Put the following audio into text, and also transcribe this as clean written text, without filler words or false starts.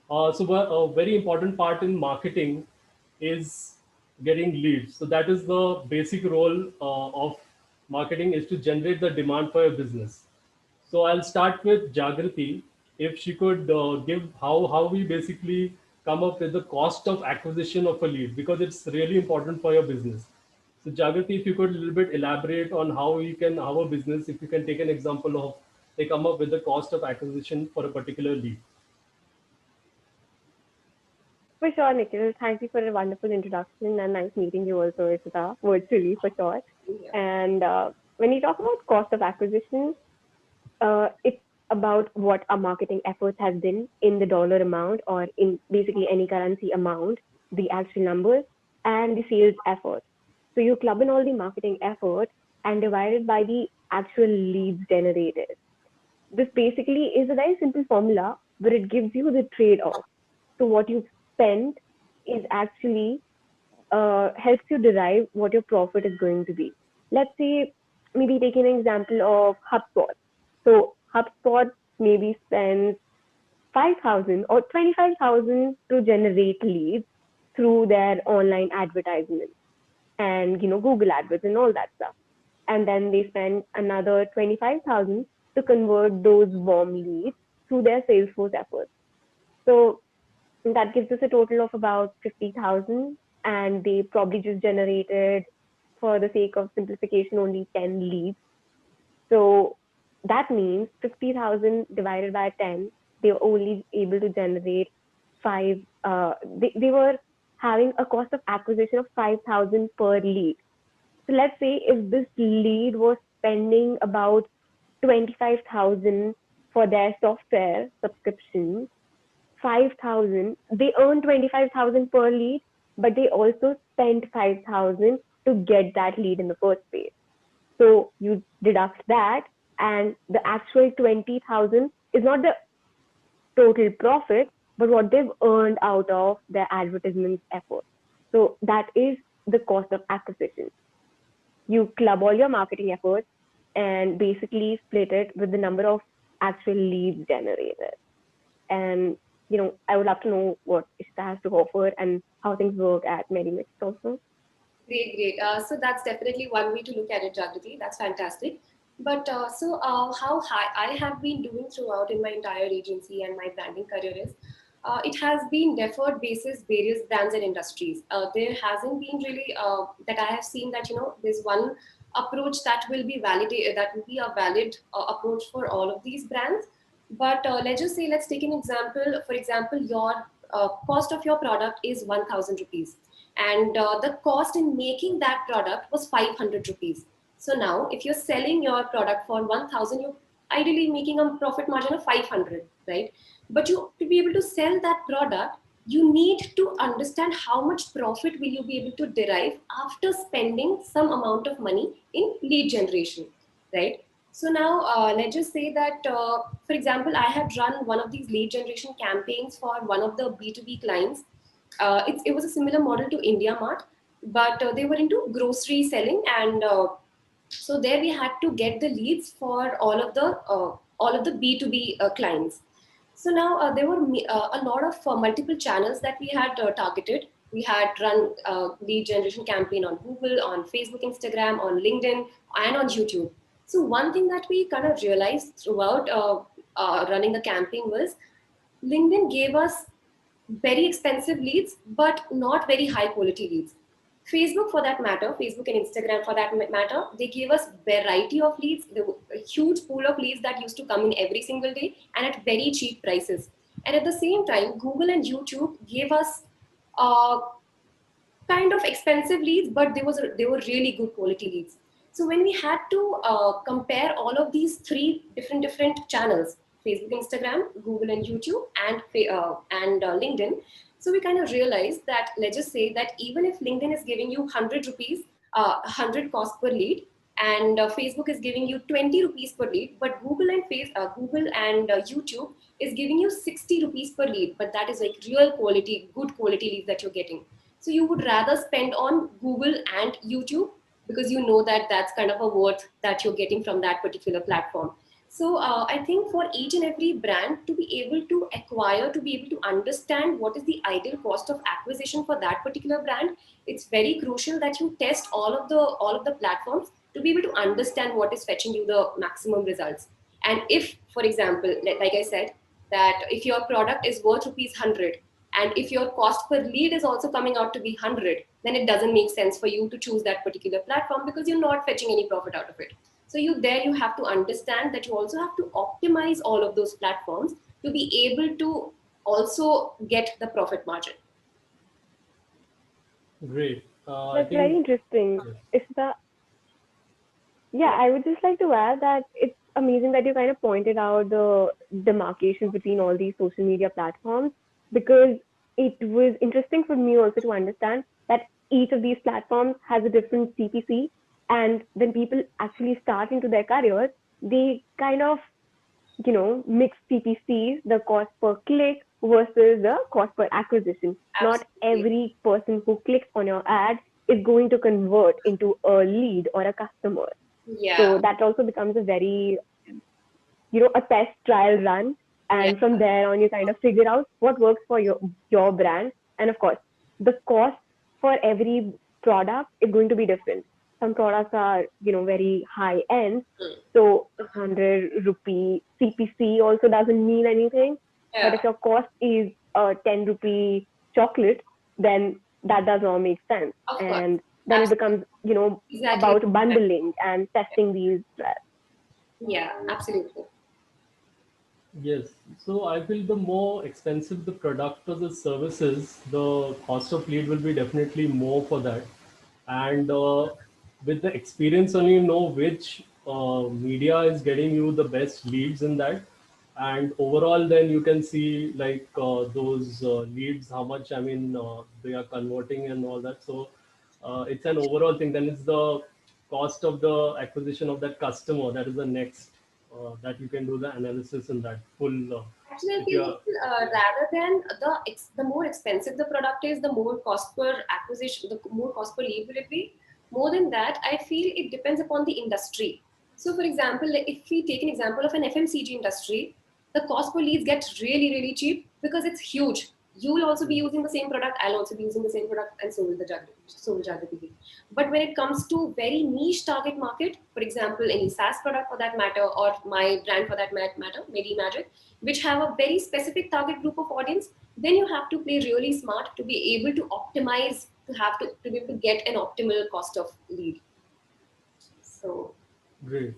A very important part in marketing is getting leads. So that is the basic role of marketing, is to generate the demand for your business. So I'll start with Jagriti. If she could give how we basically come up with the cost of acquisition of a lead, because it's really important for your business. So Jagriti, if you could a little bit elaborate on how a business, if you can take an example of they come up with the cost of acquisition for a particular lead. For sure, Nikhil. Thank you for a wonderful introduction and nice meeting you also, Ishita, virtually for sure. Yeah. And when you talk about cost of acquisition, it's about what our marketing efforts has been in the dollar amount or in basically any currency amount, the actual numbers, and the sales effort. So you club in all the marketing effort and divide it by the actual leads generated. This basically is a very simple formula, but it gives you the trade off. So what you've spent is actually helps you derive what your profit is going to be. Let's say, maybe taking an example of HubSpot. So HubSpot maybe spends 5,000 or 25,000 to generate leads through their online advertisements and Google AdWords and all that stuff. And then they spend another 25,000 to convert those warm leads through their Salesforce efforts. So that gives us a total of about 50,000, and they probably just generated, for the sake of simplification, only 10 leads. So that means 50,000 divided by 10, they were only able to generate five. They were having a cost of acquisition of 5,000 per lead. So let's say if this lead was spending about 25,000 for their software subscription, 5,000, they earn 25,000 per lead, but they also spent 5,000 to get that lead in the first place. So you deduct that, and the actual 20,000 is not the total profit, but what they've earned out of their advertisement effort. So that is the cost of acquisition. You club all your marketing efforts and basically split it with the number of actual leads generated. And I would love to know what Ishita has to offer and how things work at MediMix also. Great, great. So that's definitely one way to look at it, Jagriti. That's fantastic. But how high I have been doing throughout in my entire agency and my branding career is, it has been deferred basis various brands and industries. There hasn't been really that I have seen that there's one approach that will be validated, that will be a valid approach for all of these brands. But let's just say, let's take an example. For example, your cost of your product is 1,000 rupees, and the cost in making that product was 500 rupees. So now, if you're selling your product for 1,000, you're ideally making a profit margin of 500, right? But to be able to sell that product, you need to understand how much profit will you be able to derive after spending some amount of money in lead generation, right? So now, let's just say that, for example, I had run one of these lead generation campaigns for one of the B2B clients. It was a similar model to India Mart, but they were into grocery selling, and so there we had to get the leads for all of the B2B clients. So now there were a lot of multiple channels that we had targeted. We had run lead generation campaign on Google, on Facebook, Instagram, on LinkedIn, and on YouTube. So one thing that we kind of realized throughout running the campaign was LinkedIn gave us very expensive leads, but not very high quality leads. Facebook, for that matter, Facebook and Instagram, for that matter, they gave us variety of leads. There were a huge pool of leads that used to come in every single day and at very cheap prices. And at the same time, Google and YouTube gave us uh, kind of expensive leads, but they were really good quality leads. So when we had to compare all of these three different channels, Facebook, Instagram, Google, and YouTube, and LinkedIn, so we kind of realized that, let's just say that even if LinkedIn is giving you 100 rupees, 100 cost per lead, and Facebook is giving you 20 rupees per lead, but Google and YouTube is giving you 60 rupees per lead, but that is like real quality, good quality leads that you're getting. So you would rather spend on Google and YouTube because you know that that's kind of a worth that you're getting from that particular platform. So I think for each and every brand to be able to acquire, to be able to understand what is the ideal cost of acquisition for that particular brand, it's very crucial that you test all of the platforms to be able to understand what is fetching you the maximum results. And if, for example, like I said, that if your product is worth rupees 100 and if your cost per lead is also coming out to be 100, then it doesn't make sense for you to choose that particular platform because you're not fetching any profit out of it. So you have to understand that you also have to optimize all of those platforms to be able to also get the profit margin. Great. I That's very think interesting. yes. Is that Yeah, Yeah. I would just like to add that it's amazing that you kind of pointed out the demarcations between all these social media platforms, because it was interesting for me also to understand that each of these platforms has a different CPC. And when people actually start into their careers, they kind of, mix CPCs, the cost per click versus the cost per acquisition. Not Absolutely. every person who clicks on your ad is going to convert into a lead or a customer. So Yeah. that also becomes a very, a test trial run. Yeah. And from there on, you kind of figure out what works for your brand. And of course, the cost for every product is going to be different. Some products are, very high end. Mm. So 100 rupee CPC also doesn't mean anything. But Yeah. if your cost is a 10 rupee chocolate, then that does not make sense. Of course. And then it Absolutely. becomes, Exactly. about bundling and testing these. Yeah. Absolutely. Yes. So I feel the more expensive the product or the services, the cost of lead will be definitely more for that. And with the experience, only you know which media is getting you the best leads in that. And overall, then you can see like those leads, how much they are converting and all that. So it's an overall thing. Then it's the cost of the acquisition of that customer. That is the next that you can do the analysis in that full. Actually, I If you feel are rather than the more expensive the product is, the more cost per acquisition, the more cost per lead will it be. More than that, I feel it depends upon the industry. So, for example, like if we take an example of an FMCG industry, the cost per leads get really, really cheap because it's huge. You will also be using the same product. I'll also be using the same product, and so will Jagriti. But when it comes to very niche target market, for example, any SaaS product for that matter, or my brand for that matter, Medi Magic, which have a very specific target group of audience, then you have to play really smart to be able to optimize, to be able to get an optimal cost of lead. So great.